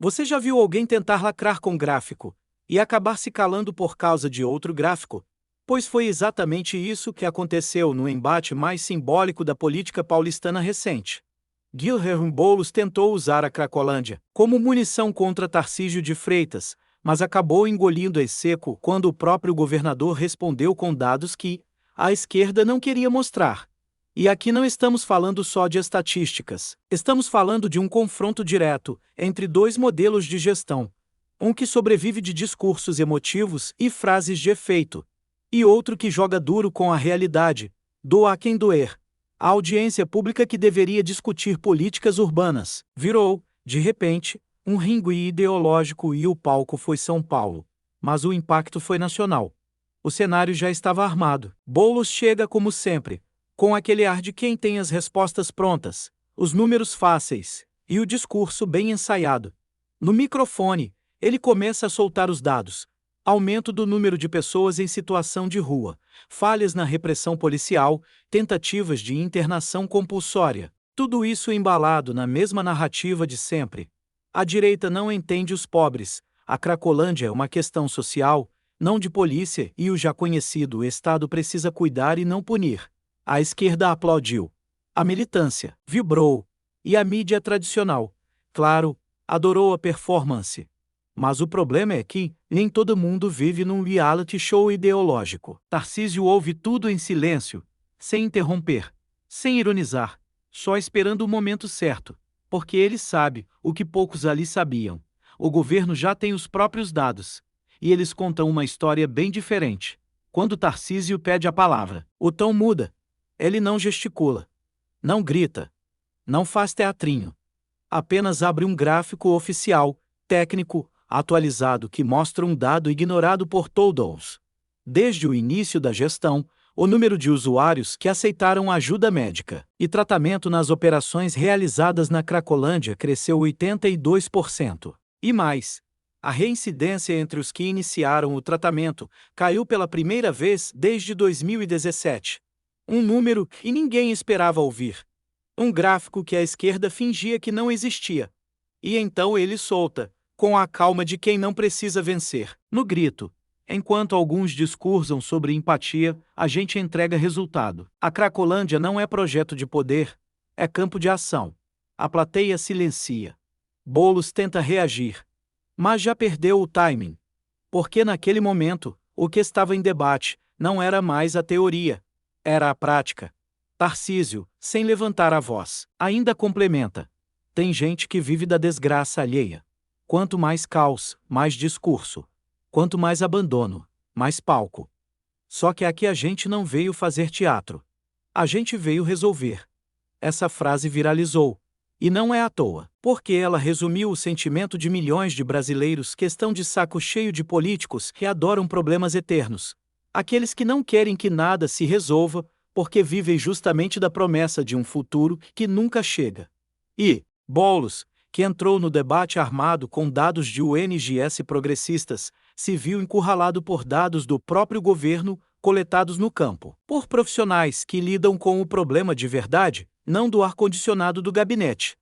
Você já viu alguém tentar lacrar com gráfico e acabar se calando por causa de outro gráfico? Pois foi exatamente isso que aconteceu no embate mais simbólico da política paulistana recente. Guilherme Boulos tentou usar a Cracolândia como munição contra Tarcísio de Freitas, mas acabou engolindo em seco quando o próprio governador respondeu com dados que a esquerda não queria mostrar. E aqui não estamos falando só de estatísticas, estamos falando de um confronto direto entre dois modelos de gestão. Um que sobrevive de discursos emotivos e frases de efeito, e outro que joga duro com a realidade, doa a quem doer. A audiência pública que deveria discutir políticas urbanas virou, de repente, um ringue ideológico e o palco foi São Paulo. Mas o impacto foi nacional. O cenário já estava armado. Boulos chega como sempre, com aquele ar de quem tem as respostas prontas, os números fáceis e o discurso bem ensaiado. No microfone, ele começa a soltar os dados. Aumento do número de pessoas em situação de rua, falhas na repressão policial, tentativas de internação compulsória. Tudo isso embalado na mesma narrativa de sempre. A direita não entende os pobres. A Cracolândia é uma questão social, não de polícia, e o já conhecido Estado precisa cuidar e não punir. A esquerda aplaudiu. A militância vibrou. E a mídia tradicional, claro, adorou a performance. Mas o problema é que nem todo mundo vive num reality show ideológico. Tarcísio ouve tudo em silêncio, sem interromper, sem ironizar, só esperando o momento certo, porque ele sabe o que poucos ali sabiam. O governo já tem os próprios dados, e eles contam uma história bem diferente. Quando Tarcísio pede a palavra, o tom muda. Ele não gesticula, não grita, não faz teatrinho. Apenas abre um gráfico oficial, técnico, atualizado que mostra um dado ignorado por todos. Desde o início da gestão, o número de usuários que aceitaram ajuda médica e tratamento nas operações realizadas na Cracolândia cresceu 82%. E mais, a reincidência entre os que iniciaram o tratamento caiu pela primeira vez desde 2017. Um número que ninguém esperava ouvir. Um gráfico que a esquerda fingia que não existia. E então ele solta, com a calma de quem não precisa vencer, no grito. Enquanto alguns discursam sobre empatia, a gente entrega resultado. A Cracolândia não é projeto de poder, é campo de ação. A plateia silencia. Boulos tenta reagir, mas já perdeu o timing. Porque naquele momento, o que estava em debate não era mais a teoria, era a prática. Tarcísio, sem levantar a voz, ainda complementa. Tem gente que vive da desgraça alheia. Quanto mais caos, mais discurso. Quanto mais abandono, mais palco. Só que aqui a gente não veio fazer teatro. A gente veio resolver. Essa frase viralizou. E não é à toa, porque ela resumiu o sentimento de milhões de brasileiros que estão de saco cheio de políticos que adoram problemas eternos. Aqueles que não querem que nada se resolva, porque vivem justamente da promessa de um futuro que nunca chega. E Boulos, que entrou no debate armado com dados de ONGs progressistas, se viu encurralado por dados do próprio governo, coletados no campo, por profissionais que lidam com o problema de verdade, não do ar-condicionado do gabinete.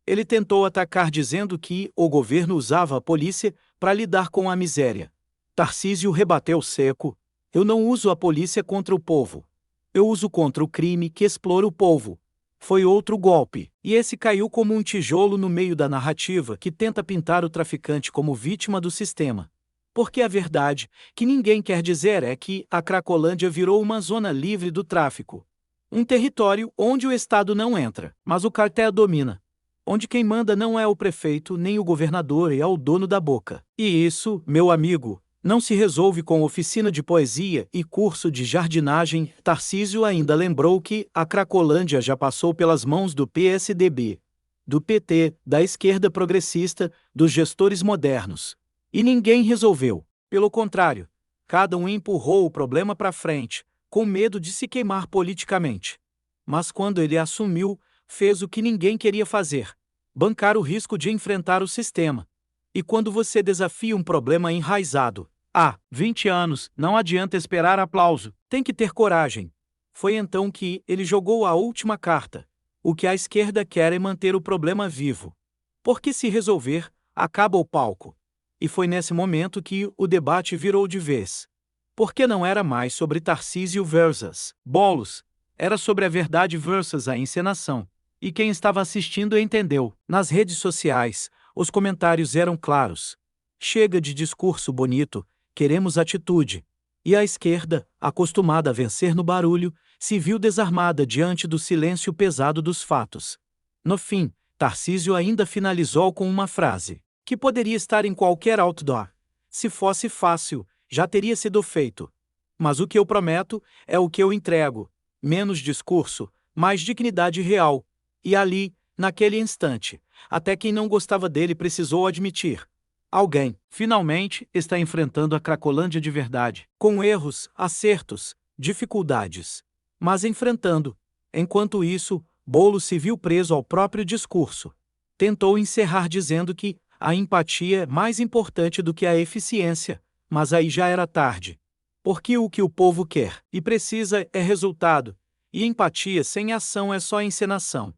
Ele tentou atacar dizendo que o governo usava a polícia para lidar com a miséria. Tarcísio rebateu seco: eu não uso a polícia contra o povo. Eu uso contra o crime que explora o povo. Foi outro golpe, e esse caiu como um tijolo no meio da narrativa que tenta pintar o traficante como vítima do sistema. Porque a verdade, que ninguém quer dizer, é que a Cracolândia virou uma zona livre do tráfico. Um território onde o Estado não entra, mas o cartel domina. Onde quem manda não é o prefeito nem o governador, é o dono da boca. E isso, meu amigo, não se resolve com oficina de poesia e curso de jardinagem. Tarcísio ainda lembrou que a Cracolândia já passou pelas mãos do PSDB, do PT, da esquerda progressista, dos gestores modernos. E ninguém resolveu. Pelo contrário, cada um empurrou o problema para frente, com medo de se queimar politicamente. Mas quando ele assumiu, fez o que ninguém queria fazer: bancar o risco de enfrentar o sistema. E quando você desafia um problema enraizado, há 20 anos, não adianta esperar aplauso, tem que ter coragem. Foi então que ele jogou a última carta. O que a esquerda quer é manter o problema vivo. Porque se resolver, acaba o palco. E foi nesse momento que o debate virou de vez. Porque não era mais sobre Tarcísio versus Boulos, era sobre a verdade versus a encenação. E quem estava assistindo entendeu. Nas redes sociais, os comentários eram claros. Chega de discurso bonito, queremos atitude. E a esquerda, acostumada a vencer no barulho, se viu desarmada diante do silêncio pesado dos fatos. No fim, Tarcísio ainda finalizou com uma frase, que poderia estar em qualquer outdoor. Se fosse fácil, já teria sido feito. Mas o que eu prometo é o que eu entrego. Menos discurso, mais dignidade real. E ali, naquele instante, até quem não gostava dele precisou admitir. Alguém, finalmente, está enfrentando a Cracolândia de verdade, com erros, acertos, dificuldades. Mas enfrentando. Enquanto isso, Boulos se viu preso ao próprio discurso. Tentou encerrar dizendo que a empatia é mais importante do que a eficiência, mas aí já era tarde. Porque o que o povo quer e precisa é resultado, e empatia sem ação é só encenação.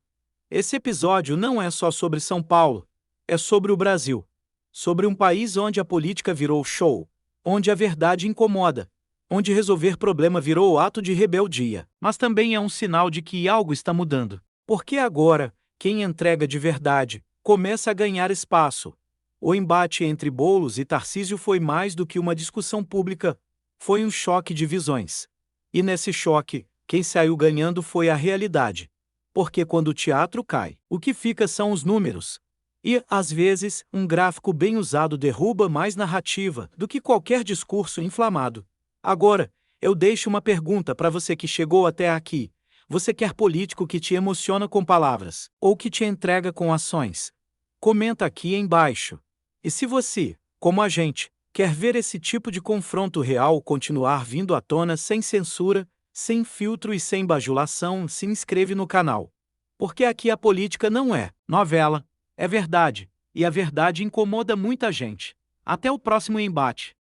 Esse episódio não é só sobre São Paulo, é sobre o Brasil. Sobre um país onde a política virou show, onde a verdade incomoda, onde resolver problema virou ato de rebeldia, mas também é um sinal de que algo está mudando. Porque agora, quem entrega de verdade, começa a ganhar espaço. O embate entre Boulos e Tarcísio foi mais do que uma discussão pública, foi um choque de visões. E nesse choque, quem saiu ganhando foi a realidade. Porque quando o teatro cai, o que fica são os números. E, às vezes, um gráfico bem usado derruba mais narrativa do que qualquer discurso inflamado. Agora, eu deixo uma pergunta para você que chegou até aqui. Você quer político que te emociona com palavras, ou que te entrega com ações? Comenta aqui embaixo. E se você, como a gente, quer ver esse tipo de confronto real continuar vindo à tona sem censura, sem filtro e sem bajulação, se inscreve no canal. Porque aqui a política não é novela. É verdade, e a verdade incomoda muita gente. Até o próximo embate.